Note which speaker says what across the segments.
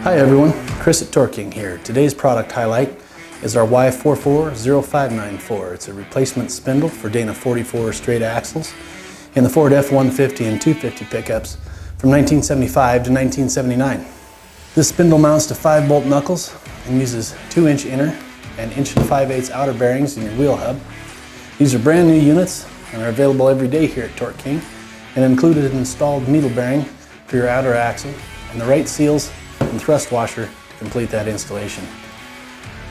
Speaker 1: Hi everyone, Chris at Torque King here. Today's product highlight is our Y440594. It's a replacement spindle for Dana 44 straight axles in the Ford F-150 and 250 pickups from 1975 to 1979. This spindle mounts to 5-bolt knuckles and uses 2-inch inner and 1 5/8" outer bearings in your wheel hub. These are brand new units and are available every day here at Torque King, and included an installed needle bearing for your outer axle and the right seals and thrust washer to complete that installation.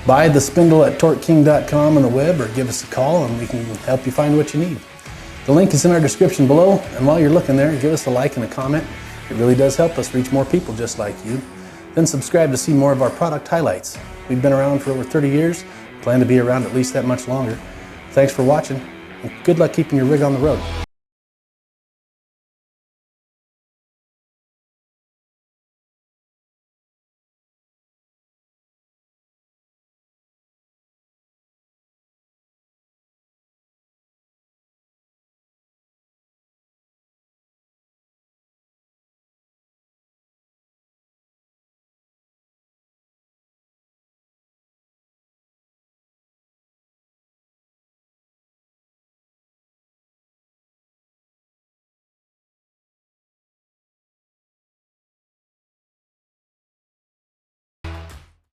Speaker 1: Buy the spindle at torqueking.com on the web or give us a call and we can help you find what you need. The link is in our description below, and while you're looking there, give us a like and a comment. It really does help us reach more people just like you. Then subscribe to see more of our product highlights. We've been around for over 30 years, plan to be around at least that much longer. Thanks for watching, and good luck keeping your rig on the road.